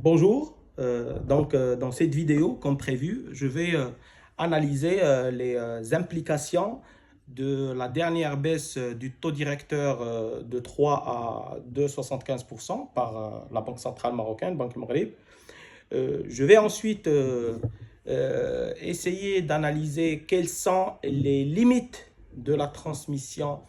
Bonjour, dans cette vidéo, comme prévu, je vais analyser les implications de la dernière baisse du taux directeur de 3 à 2,75% par la Banque centrale marocaine, Banque Maghreb. Je vais ensuite essayer d'analyser quelles sont les limites de la transmission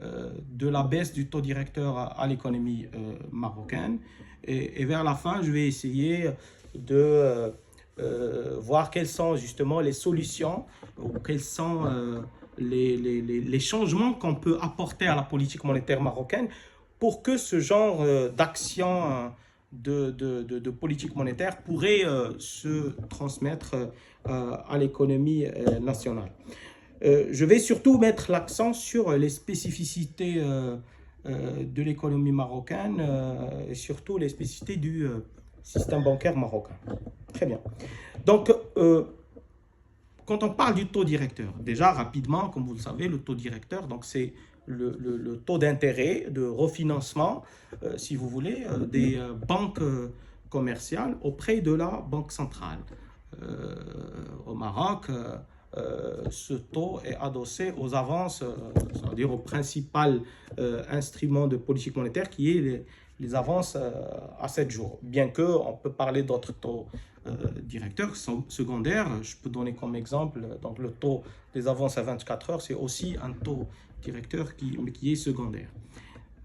de la baisse du taux directeur à l'économie marocaine. Et vers la fin, je vais essayer de voir quelles sont justement les solutions ou quels sont les changements qu'on peut apporter à la politique monétaire marocaine pour que ce genre d'action de politique monétaire pourrait se transmettre à l'économie nationale. Je vais surtout mettre l'accent sur les spécificités de l'économie marocaine et surtout les spécificités du système bancaire marocain. Très bien. Donc, quand on parle du taux directeur, déjà rapidement, comme vous le savez, le taux directeur, donc c'est le taux d'intérêt de refinancement, si vous voulez, des banques commerciales auprès de la Banque centrale. Au Maroc, ce taux est adossé aux avances, c'est-à-dire au principal instrument de politique monétaire qui est les avances à 7 jours. Bien qu'on peut parler d'autres taux directeurs secondaires, je peux donner comme exemple donc le taux des avances à 24 heures, c'est aussi un taux directeur qui est secondaire.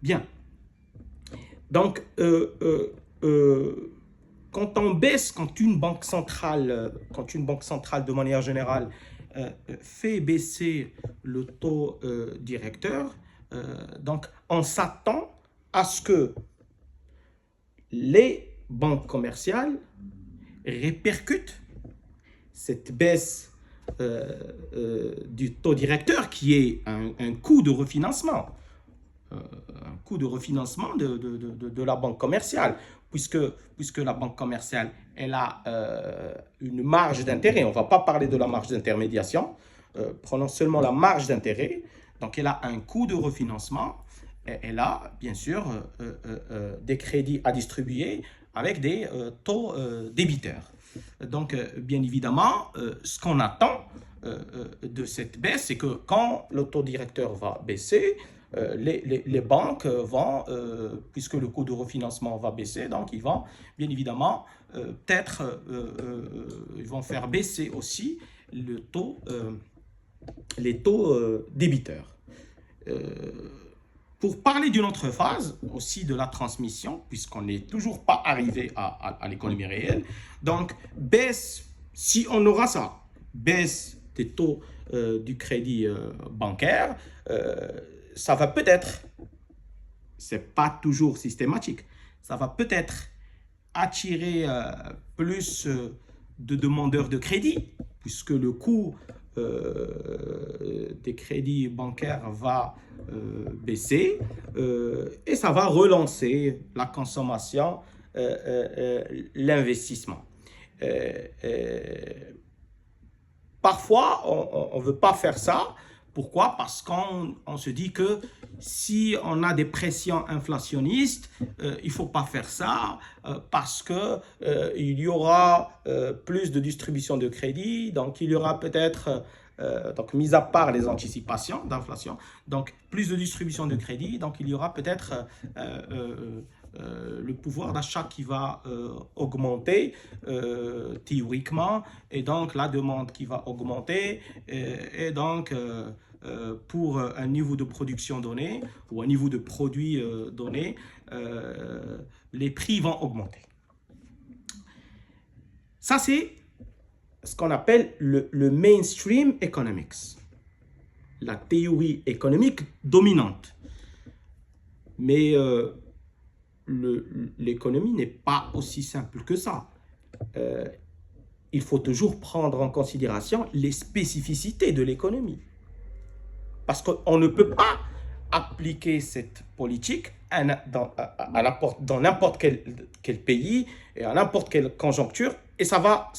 Bien. Donc, quand on baisse, quand une banque centrale de manière générale fait baisser le taux directeur, donc on s'attend à ce que les banques commerciales répercutent cette baisse du taux directeur qui est un coût de refinancement. Un coût de refinancement de la banque commerciale, puisque la banque commerciale, elle a une marge d'intérêt. On ne va pas parler de la marge d'intermédiation, prenons seulement la marge d'intérêt. Donc, elle a un coût de refinancement, et elle a bien sûr des crédits à distribuer avec des taux débiteurs. Donc, bien évidemment, ce qu'on attend de cette baisse, c'est que quand le taux directeur va baisser, les banques vont, puisque le coût de refinancement va baisser, donc ils vont bien évidemment ils vont faire baisser aussi les taux débiteurs. Pour parler d'une autre phase, aussi de la transmission, puisqu'on n'est toujours pas arrivé à l'économie réelle, donc baisse, si on aura ça, baisse des taux du crédit bancaire, ça va peut-être, c'est pas toujours systématique, ça va peut-être attirer plus de demandeurs de crédit, puisque le coût des crédits bancaires va baisser et ça va relancer la consommation, l'investissement. Parfois, on ne veut pas faire ça. Pourquoi? Parce qu'on se dit que si on a des pressions inflationnistes, il ne faut pas faire ça parce qu'il y aura plus de distribution de crédit, donc il y aura peut-être, donc mis à part les anticipations d'inflation, donc plus de distribution de crédit, donc il y aura peut-être le pouvoir d'achat qui va augmenter théoriquement, et donc la demande qui va augmenter, et donc pour un niveau de production donné ou un niveau de produit donné, les prix vont augmenter. Ça, c'est ce qu'on appelle le mainstream economics, la théorie économique dominante. Mais l'économie n'est pas aussi simple que ça. Il faut toujours prendre en considération les spécificités de l'économie. Parce qu'on ne peut pas appliquer cette politique dans n'importe quel pays et à n'importe quelle conjoncture, et ça va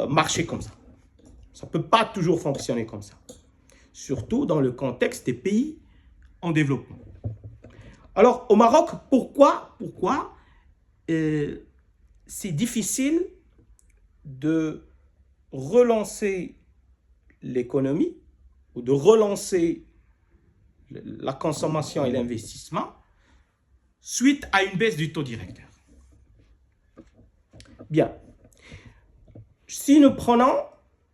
marcher comme ça. Ça ne peut pas toujours fonctionner comme ça. Surtout dans le contexte des pays en développement. Alors, au Maroc, pourquoi c'est difficile de relancer l'économie ou de relancer la consommation et l'investissement suite à une baisse du taux directeur. Bien. Si nous prenons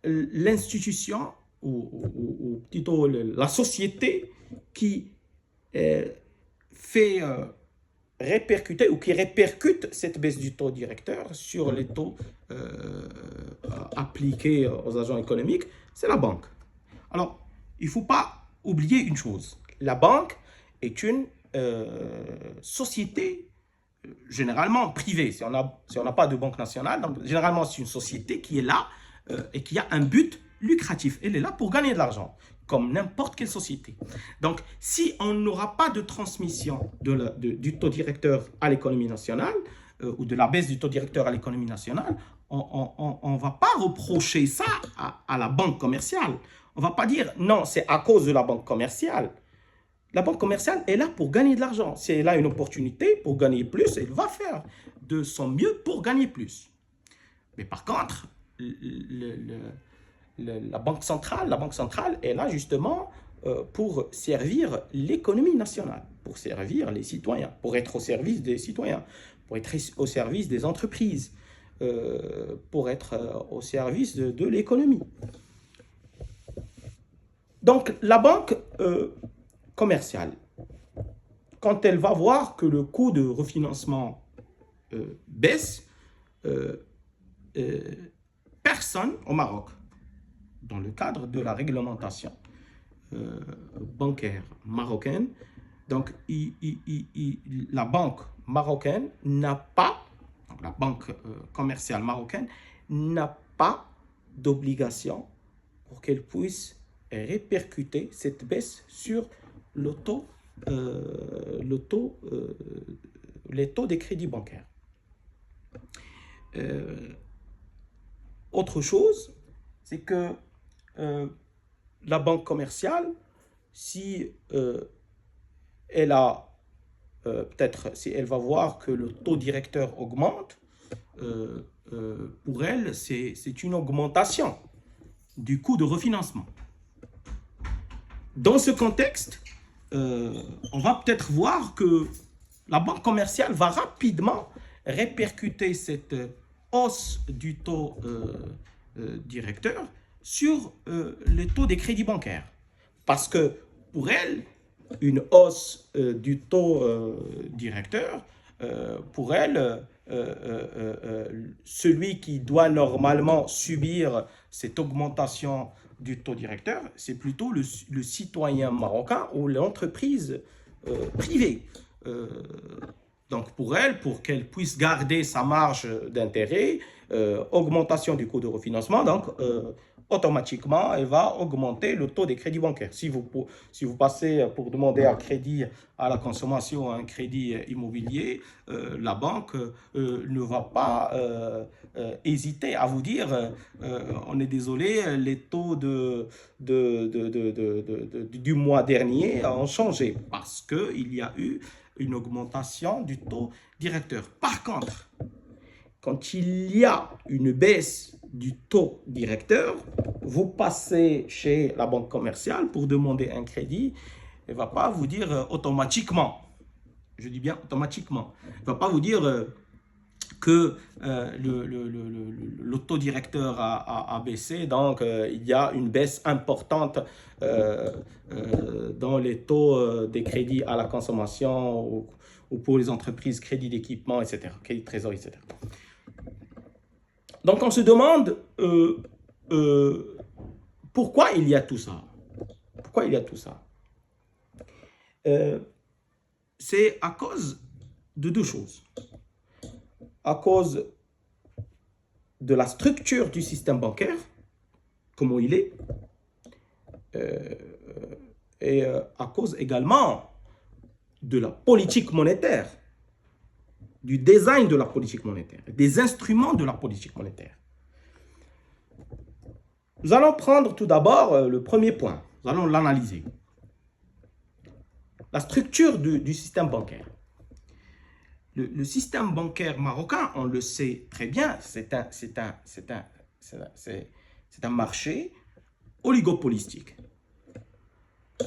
l'institution ou plutôt la société qui fait répercuter ou qui répercute cette baisse du taux directeur sur les taux appliqués aux agents économiques, c'est la banque. Alors, il ne faut pas oublier une chose. La banque est une société généralement privée. Si on n'a pas de banque nationale, donc généralement c'est une société qui est là et qui a un but lucratif. Elle est là pour gagner de l'argent, comme n'importe quelle société. Donc, si on n'aura pas de transmission du taux directeur à l'économie nationale, ou de la baisse du taux directeur à l'économie nationale, on ne va pas reprocher ça à la banque commerciale. On ne va pas dire, non, c'est à cause de la banque commerciale. La banque commerciale est là pour gagner de l'argent. Si elle a une opportunité pour gagner plus, elle va faire de son mieux pour gagner plus. Mais par contre, la banque centrale est là justement pour servir l'économie nationale, pour servir les citoyens, pour être au service des citoyens, pour être au service des entreprises, pour être au service de l'économie. Donc, la banque commerciale, quand elle va voir que le coût de refinancement baisse, personne au Maroc, dans le cadre de la réglementation bancaire marocaine, donc la banque marocaine n'a pas, donc la banque commerciale marocaine n'a pas d'obligation pour qu'elle puisse répercuter cette baisse sur les taux des crédits bancaires. Autre chose, c'est que la banque commerciale, si elle a peut-être, si elle va voir que le taux directeur augmente, pour elle, c'est une augmentation du coût de refinancement. Dans ce contexte, on va peut-être voir que la banque commerciale va rapidement répercuter cette hausse du taux directeur sur les taux des crédits bancaires. Parce que pour elle, une hausse du taux directeur, pour elle, celui qui doit normalement subir cette augmentation du taux directeur, c'est plutôt le citoyen marocain ou l'entreprise privée. Donc pour elle, pour qu'elle puisse garder sa marge d'intérêt, augmentation du coût de refinancement, donc automatiquement, elle va augmenter le taux des crédits bancaires. Si vous passez pour demander un crédit à la consommation, un crédit immobilier, la banque ne va pas hésiter à vous dire on est désolé, les taux du mois dernier ont changé parce qu'il y a eu une augmentation du taux directeur. Par contre, quand il y a une baisse du taux directeur, vous passez chez la banque commerciale pour demander un crédit, elle ne va pas vous dire automatiquement, je dis bien automatiquement, elle ne va pas vous dire que le taux directeur a baissé, donc il y a une baisse importante dans les taux des crédits à la consommation ou pour les entreprises, crédit d'équipement, etc., crédit de trésorerie, etc. Donc, on se demande pourquoi il y a tout ça. Pourquoi il y a tout ça? C'est à cause de deux choses. À cause de la structure du système bancaire, comment il est, et à cause également de la politique monétaire, du design de la politique monétaire, des instruments de la politique monétaire. Nous allons prendre tout d'abord le premier point, nous allons l'analyser. La structure du système bancaire. le système bancaire marocain, on le sait très bien, c'est un marché oligopolistique.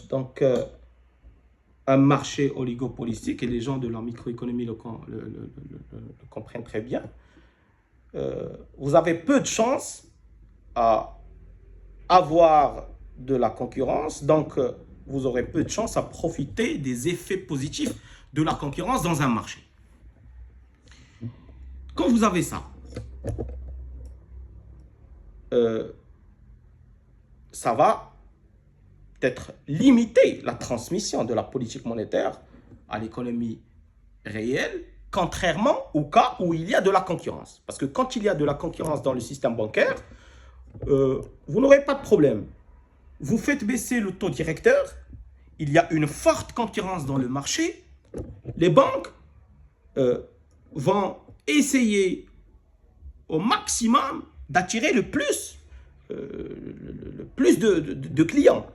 Donc, un marché oligopolistique, et les gens de la microéconomie le comprennent très bien, vous avez peu de chances à avoir de la concurrence, donc vous aurez peu de chances à profiter des effets positifs de la concurrence dans un marché. Quand vous avez ça, ça va peut-être limiter la transmission de la politique monétaire à l'économie réelle, contrairement au cas où il y a de la concurrence. Parce que quand il y a de la concurrence dans le système bancaire, vous n'aurez pas de problème. Vous faites baisser le taux directeur, il y a une forte concurrence dans le marché, les banques vont essayer au maximum d'attirer le plus de clients.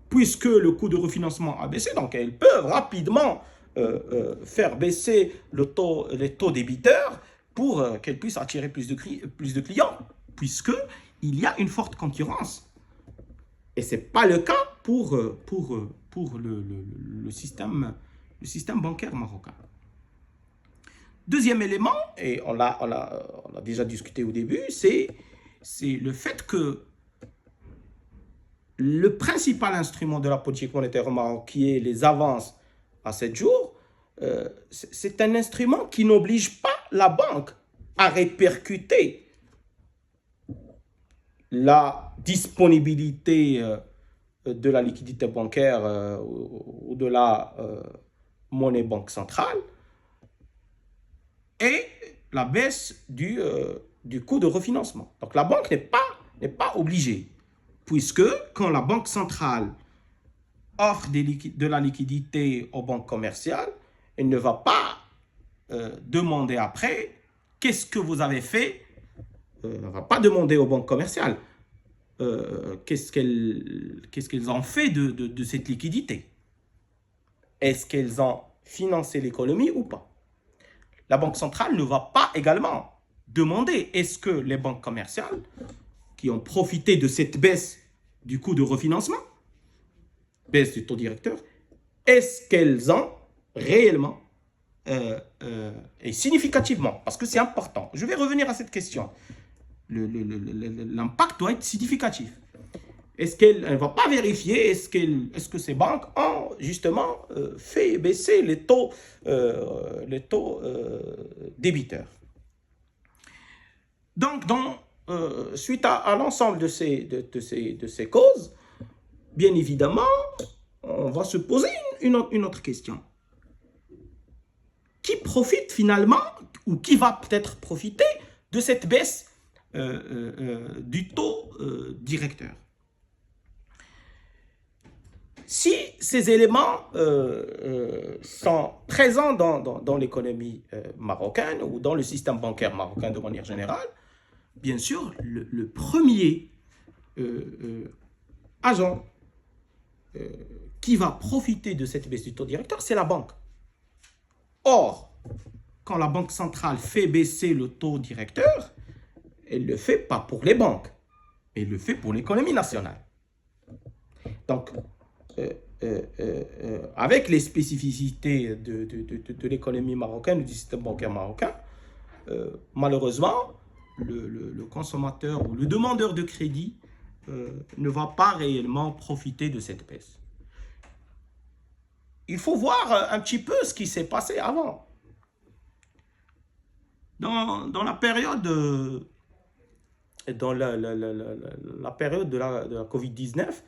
Puisque le coût de refinancement a baissé, donc elles peuvent rapidement faire baisser les taux débiteurs pour qu'elles puissent attirer plus de clients, puisqu'il y a une forte concurrence. Et ce n'est pas le cas pour le système bancaire marocain. Deuxième élément, et on l'a déjà discuté au début, c'est le fait que le principal instrument de la politique monétaire au Maroc, qui est les avances à 7 jours, c'est un instrument qui n'oblige pas la banque à répercuter la disponibilité de la liquidité bancaire ou de la monnaie banque centrale et la baisse du coût de refinancement. Donc la banque n'est pas obligée, puisque quand la banque centrale offre de la liquidité aux banques commerciales, elle ne va pas demander après qu'est-ce que vous avez fait. Elle ne va pas demander aux banques commerciales qu'est-ce qu'elles ont fait de cette liquidité. Est-ce qu'elles ont financé l'économie ou pas? La Banque centrale ne va pas également demander est-ce que les banques commerciales qui ont profité de cette baisse du coût de refinancement, baisse du taux directeur, est-ce qu'elles ont réellement et significativement, parce que c'est important. Je vais revenir à cette question. L'impact doit être significatif. Est-ce qu'elle ne va pas vérifier, est-ce que ces banques ont justement fait baisser les taux débiteurs? Donc, suite à l'ensemble de ces causes, bien évidemment, on va se poser une autre question. Qui profite finalement, ou qui va peut-être profiter de cette baisse du taux directeur? Si ces éléments sont présents dans l'économie marocaine ou dans le système bancaire marocain de manière générale, bien sûr, le premier agent qui va profiter de cette baisse du taux directeur, c'est la banque. Or, quand la Banque centrale fait baisser le taux directeur, elle ne le fait pas pour les banques, elle le fait pour l'économie nationale. Donc, avec les spécificités de l'économie marocaine, du système bancaire marocain, malheureusement, le consommateur ou le demandeur de crédit ne va pas réellement profiter de cette baisse. Il faut voir un petit peu ce qui s'est passé avant. Dans la période la période de la Covid-19,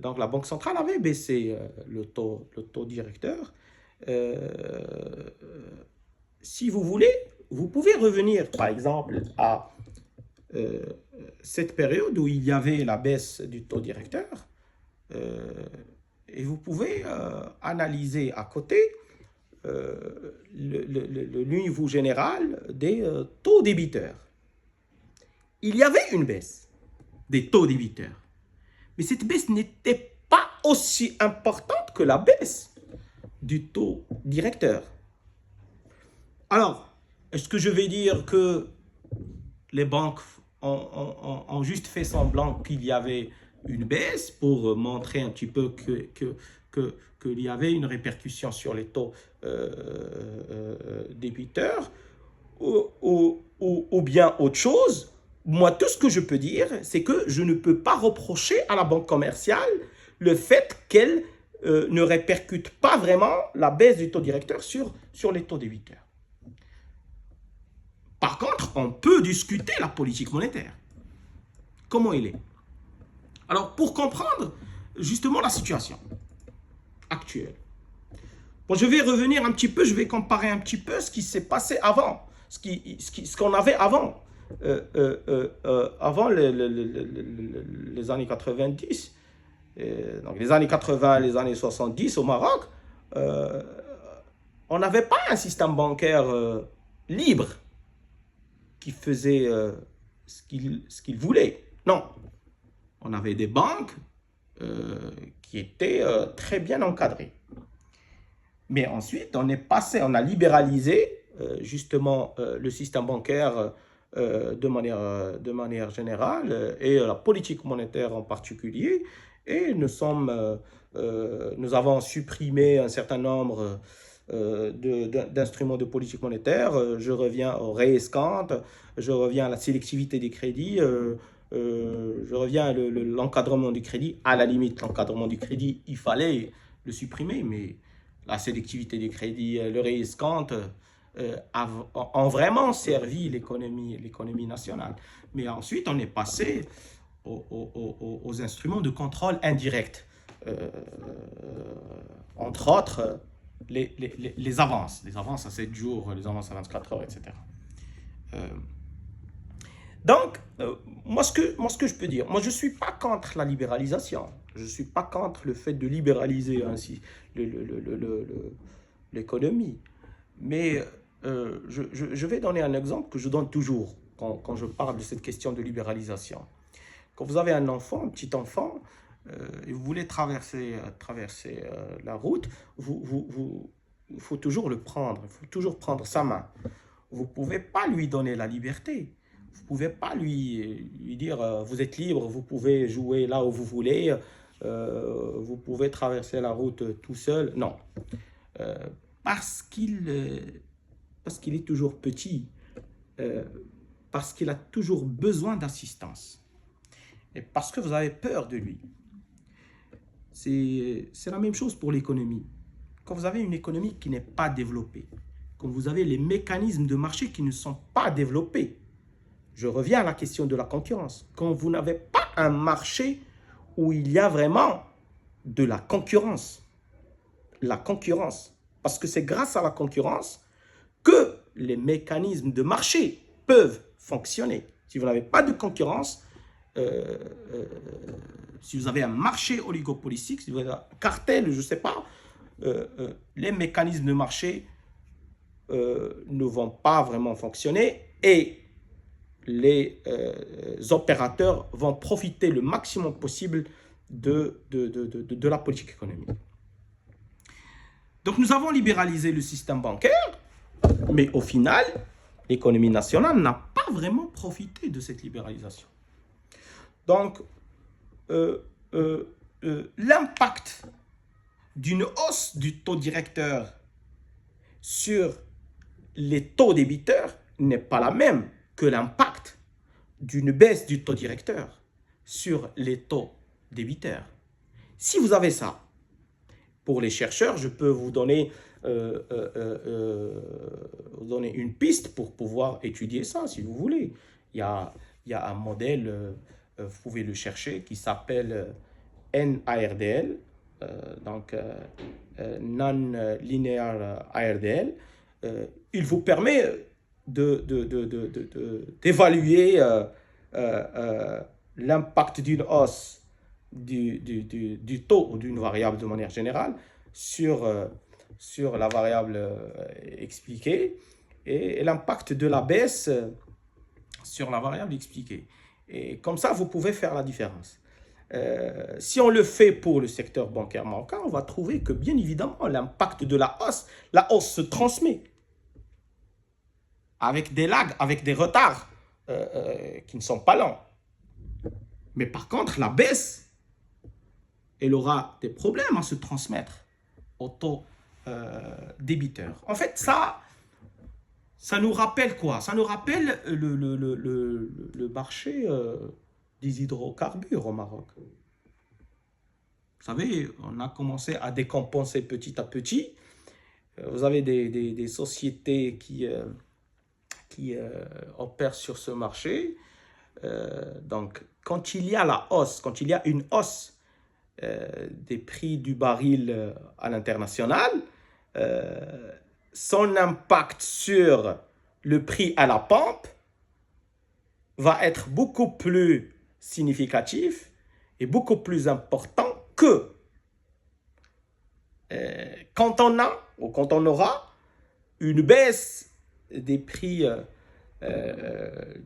donc la Banque centrale avait baissé le taux directeur. Si vous voulez, vous pouvez revenir par exemple à cette période où il y avait la baisse du taux directeur et vous pouvez analyser à côté le niveau général des taux débiteurs. Il y avait une baisse des taux débiteurs, mais cette baisse n'était pas aussi importante que la baisse du taux directeur. Alors, est-ce que je vais dire que les banques ont juste fait semblant qu'il y avait une baisse pour montrer un petit peu qu'il y avait une répercussion sur les taux débiteurs ou bien autre chose? Moi, tout ce que je peux dire, c'est que je ne peux pas reprocher à la banque commerciale le fait qu'elle ne répercute pas vraiment la baisse du taux directeur sur les taux débiteurs. Par contre, on peut discuter la politique monétaire. Comment elle est? Alors, pour comprendre justement la situation actuelle, bon, je vais revenir un petit peu, je vais comparer un petit peu ce qui s'est passé avant, ce qu'on avait avant. Avant les années 90, donc les années 80, les années 70 au Maroc, on n'avait pas un système bancaire libre qui faisait ce qu'il voulait. Non, on avait des banques qui étaient très bien encadrées. Mais ensuite, on a libéralisé justement le système bancaire de manière générale et la politique monétaire en particulier. Et nous avons supprimé un certain nombre d'instruments de politique monétaire. Je reviens au re-escompte, je reviens à la sélectivité des crédits, je reviens à l'encadrement du crédit. À la limite, l'encadrement du crédit, il fallait le supprimer, mais la sélectivité des crédits, le re-escompte ont vraiment servi l'économie nationale. Mais ensuite, on est passé aux instruments de contrôle indirect. Entre autres, les avances à 7 jours, les avances à 24 heures, etc. Donc, moi, ce que je peux dire, moi, je ne suis pas contre la libéralisation. Je ne suis pas contre le fait de libéraliser ainsi l'économie. Mais je vais donner un exemple que je donne toujours quand je parle de cette question de libéralisation. Quand vous avez un enfant, un petit enfant, et vous voulez traverser la route, il faut toujours le prendre, il faut toujours prendre sa main. Vous ne pouvez pas lui donner la liberté. Vous ne pouvez pas lui dire vous êtes libre, vous pouvez jouer là où vous voulez, vous pouvez traverser la route tout seul. Non. Parce qu'il est toujours petit, parce qu'il a toujours besoin d'assistance. Et parce que vous avez peur de lui. C'est la même chose pour l'économie. Quand vous avez une économie qui n'est pas développée, quand vous avez les mécanismes de marché qui ne sont pas développés, je reviens à la question de la concurrence. Quand vous n'avez pas un marché où il y a vraiment de la concurrence, parce que c'est grâce à la concurrence que les mécanismes de marché peuvent fonctionner. Si vous n'avez pas de concurrence, si vous avez un marché oligopolistique, si vous avez un cartel, je ne sais pas, les mécanismes de marché ne vont pas vraiment fonctionner et les opérateurs vont profiter le maximum possible de la politique économique. Donc nous avons libéralisé le système bancaire, mais au final, l'économie nationale n'a pas vraiment profité de cette libéralisation. Donc, l'impact d'une hausse du taux directeur sur les taux débiteurs n'est pas la même que l'impact d'une baisse du taux directeur sur les taux débiteurs. Si vous avez ça, pour les chercheurs, je peux vous donner une piste pour pouvoir étudier ça, si vous voulez. Il y a un modèle, vous pouvez le chercher, qui s'appelle NARDL, donc Non-Linear ARDL. Il vous permet d'évaluer l'impact d'une hausse du taux ou d'une variable de manière générale sur la variable expliquée et l'impact de la baisse sur la variable expliquée. Et comme ça, vous pouvez faire la différence. Si on le fait pour le secteur bancaire marocain, on va trouver que bien évidemment l'impact de la hausse se transmet avec des lags, avec des retards qui ne sont pas lents. Mais par contre, la baisse, elle aura des problèmes à se transmettre au taux débiteur. En fait, ça nous rappelle quoi? Ça nous rappelle le marché des hydrocarbures au Maroc. Vous savez, on a commencé à décompenser petit à petit. Vous avez des sociétés qui opèrent sur ce marché. Donc, quand il y a la hausse, quand il y a une hausse des prix du baril à l'international, son impact sur le prix à la pompe va être beaucoup plus significatif et beaucoup plus important que quand on a ou quand on aura une baisse des prix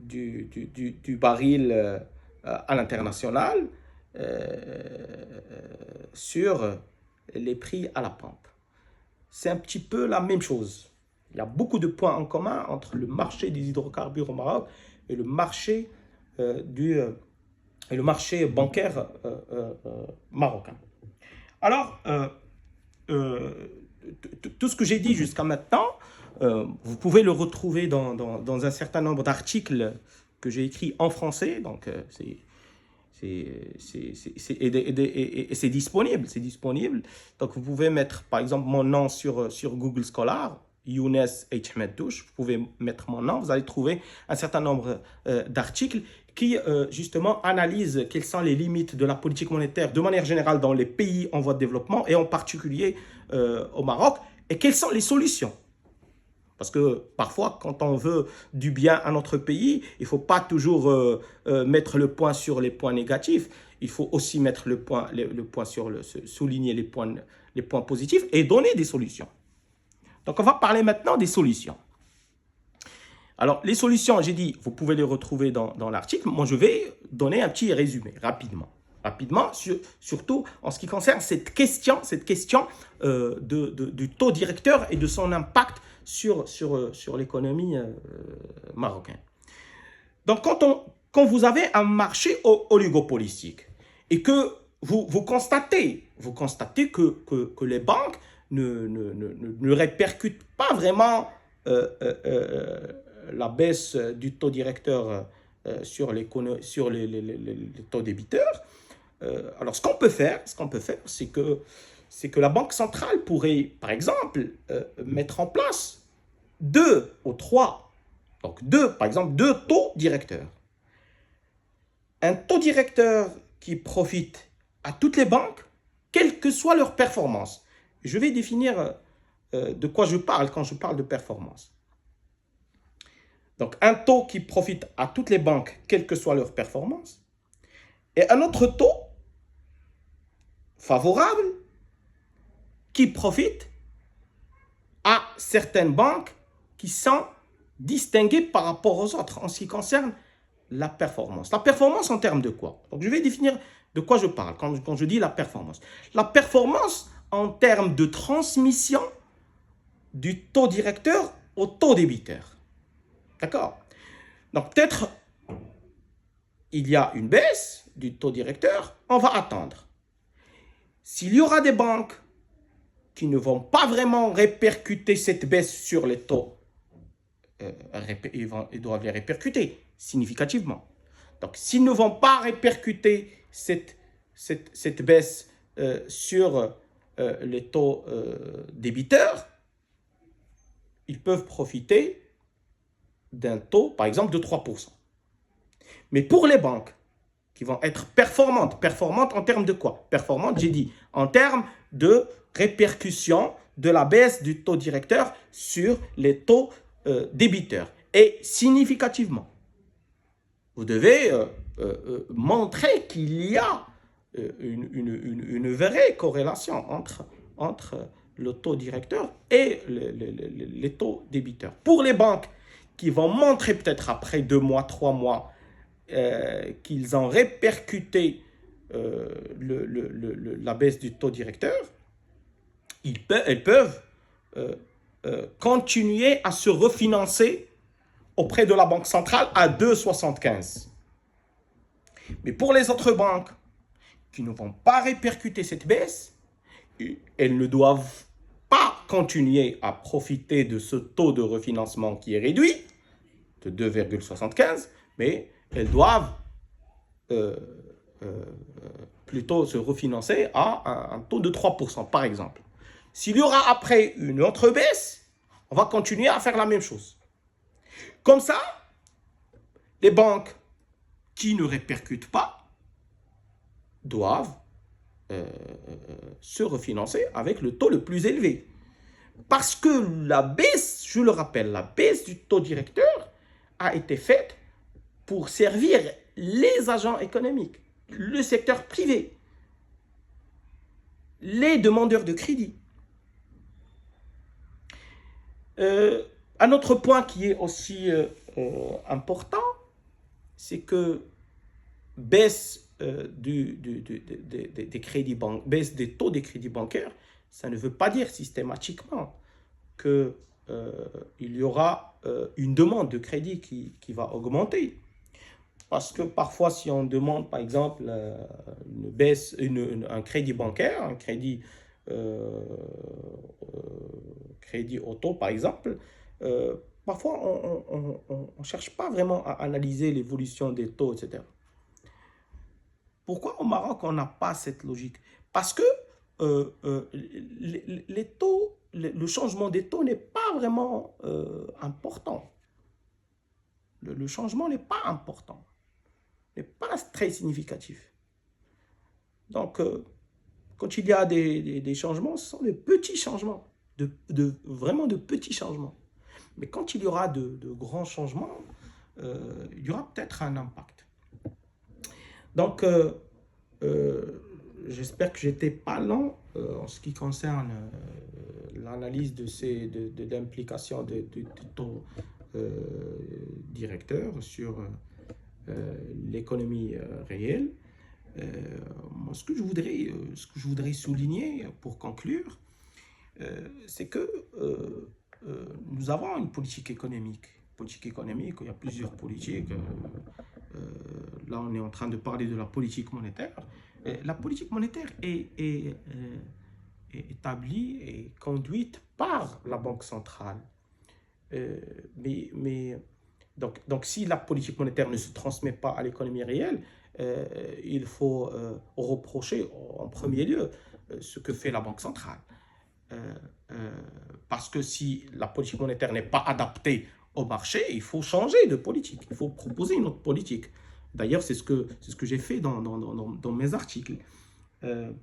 du baril à l'international sur les prix à la pompe. C'est un petit peu la même chose. Il y a beaucoup de points en commun entre le marché des hydrocarbures au Maroc et le marché, bancaire marocain. Alors, tout ce que j'ai dit jusqu'à maintenant, vous pouvez le retrouver dans un certain nombre d'articles que j'ai écrits en français. Donc, c'est disponible. Donc, vous pouvez mettre, par exemple, mon nom sur Google Scholar, Younes H. Meddouche. Vous pouvez mettre mon nom. Vous allez trouver un certain nombre d'articles qui, justement, analysent quelles sont les limites de la politique monétaire de manière générale dans les pays en voie de développement et en particulier au Maroc, et quelles sont les solutions. Parce que parfois, quand on veut du bien à notre pays, il ne faut pas toujours mettre le point sur les points négatifs. Il faut aussi mettre le point sur souligner les points positifs et donner des solutions. Donc, on va parler maintenant des solutions. Alors, les solutions, j'ai dit, vous pouvez les retrouver dans l'article. Moi, je vais donner un petit résumé rapidement, surtout en ce qui concerne cette question du taux directeur et de son impact sur l'économie marocaine. Donc, quand vous avez un marché oligopolistique et que vous constatez que les banques ne répercutent pas vraiment la baisse du taux directeur sur les taux débiteurs, alors ce qu'on peut faire, c'est que la Banque centrale pourrait, par exemple, mettre en place deux par exemple, deux taux directeurs. Un taux directeur qui profite à toutes les banques, quelle que soit leur performance. Je vais définir de quoi je parle quand je parle de performance. Donc, un taux qui profite à toutes les banques, quelle que soit leur performance, et un autre taux favorable qui profite à certaines banques qui sont distinguées par rapport aux autres en ce qui concerne la performance. La performance en termes de quoi? Donc, je vais définir de quoi je parle quand je dis la performance. La performance en termes de transmission du taux directeur au taux débiteur. D'accord? Donc, peut-être il y a une baisse du taux directeur, on va attendre. S'il y aura des banques qui ne vont pas vraiment répercuter cette baisse sur les taux, ils doivent les répercuter significativement. Donc, s'ils ne vont pas répercuter cette baisse sur les taux débiteurs, ils peuvent profiter d'un taux, par exemple, de 3%. Mais pour les banques qui vont être performantes en termes de quoi? Performantes, j'ai dit, en termes de répercussion de la baisse du taux directeur sur les taux débiteurs. Et significativement, vous devez montrer qu'il y a une vraie corrélation entre le taux directeur et les taux débiteurs. Pour les banques qui vont montrer peut-être après 2 mois, 3 mois, qu'ils ont répercuté la baisse du taux directeur, elles peuvent continuer à se refinancer auprès de la Banque centrale à 2,75. Mais pour les autres banques qui ne vont pas répercuter cette baisse, elles ne doivent pas continuer à profiter de ce taux de refinancement qui est réduit de 2,75, mais elles doivent plutôt se refinancer à un taux de 3%, par exemple. S'il y aura après une autre baisse, on va continuer à faire la même chose. Comme ça, les banques qui ne répercutent pas doivent se refinancer avec le taux le plus élevé. Parce que la baisse, je le rappelle, la baisse du taux directeur a été faite pour servir les agents économiques, le secteur privé, les demandeurs de crédit. Un autre point qui est aussi important, c'est que baisse des crédits baisse des taux des crédits bancaires, ça ne veut pas dire systématiquement qu'il y aura une demande de crédit qui va augmenter. Parce que parfois, si on demande, par exemple, une baisse, un crédit bancaire, un crédit auto, par exemple, parfois, on ne cherche pas vraiment à analyser l'évolution des taux, etc. Pourquoi au Maroc, on n'a pas cette logique? Parce que les taux, le changement des taux n'est pas vraiment important. Le changement n'est pas important, n'est pas très significatif. Donc, quand il y a des changements, ce sont des petits changements, vraiment de petits changements. Mais quand il y aura de grands changements, il y aura peut-être un impact. Donc, j'espère que je n'étais pas lent en ce qui concerne l'analyse de l'implication du taux directeur sur l'économie réelle. Moi, ce que je voudrais souligner pour conclure, c'est que nous avons une politique économique. Il y a plusieurs politiques. Là, on est en train de parler de la politique monétaire. La politique monétaire est établie et conduite par la Banque centrale. Donc, si la politique monétaire ne se transmet pas à l'économie réelle, il faut reprocher en premier lieu ce que fait la Banque centrale. Parce que si la politique monétaire n'est pas adaptée au marché, il faut changer de politique, il faut proposer une autre politique. D'ailleurs, c'est ce que j'ai fait dans mes articles. Il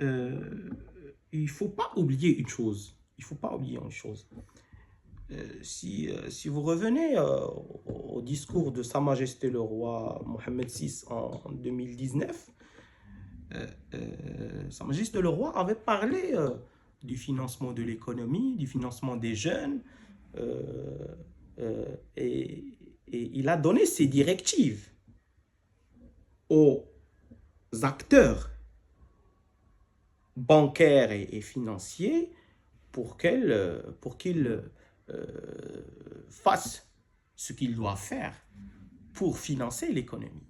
ne faut pas oublier une chose. Si vous revenez au discours de Sa Majesté le roi Mohammed VI en 2019, Sa Majesté le roi avait parlé du financement de l'économie, du financement des jeunes, et il a donné ses directives aux acteurs bancaires et financiers pour qu'ils fassent ce qu'ils doivent faire pour financer l'économie.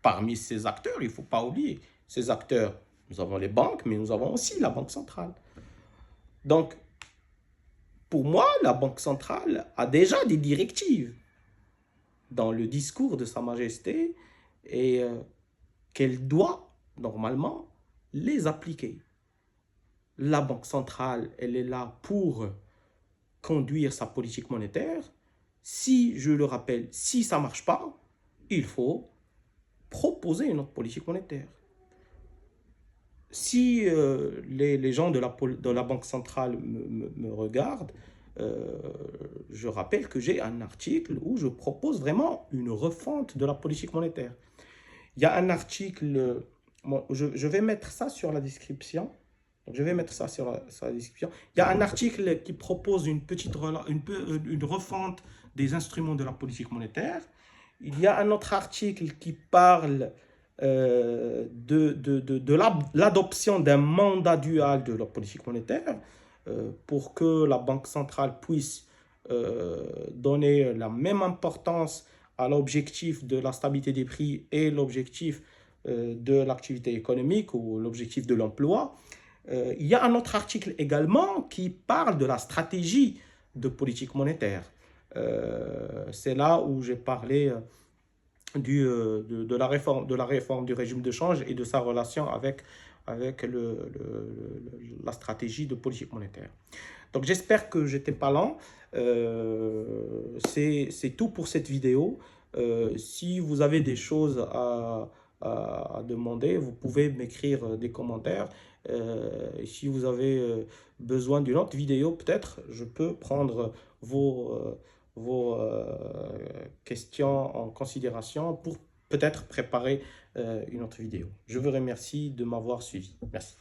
Parmi ces acteurs, il ne faut pas oublier, ces acteurs, nous avons les banques, mais nous avons aussi la Banque centrale. Donc, pour moi, la Banque centrale a déjà des directives dans le discours de Sa Majesté et qu'elle doit normalement les appliquer. La Banque centrale, elle est là pour conduire sa politique monétaire. Si, je le rappelle, si ça ne marche pas, il faut proposer une autre politique monétaire. Si les gens de la Banque centrale me regardent, je rappelle que j'ai un article où je propose vraiment une refonte de la politique monétaire. Il y a un article, je vais mettre ça sur la description. Donc, je vais mettre ça sur la description. Il y a un article qui propose une refonte des instruments de la politique monétaire. Il y a un autre article qui parle l'adoption d'un mandat dual de la politique monétaire pour que la Banque centrale puisse donner la même importance à l'objectif de la stabilité des prix et l'objectif de l'activité économique ou l'objectif de l'emploi. Il y a un autre article également qui parle de la stratégie de politique monétaire. C'est là où j'ai parlé de la réforme du régime de change et de sa relation avec la stratégie de politique monétaire. Donc j'espère que j'étais pas lent. C'est tout pour cette vidéo. Si vous avez des choses à demander, vous pouvez m'écrire des commentaires. Et si vous avez besoin d'une autre vidéo, peut-être je peux prendre vos questions en considération pour peut-être préparer une autre vidéo. Je vous remercie de m'avoir suivi. Merci.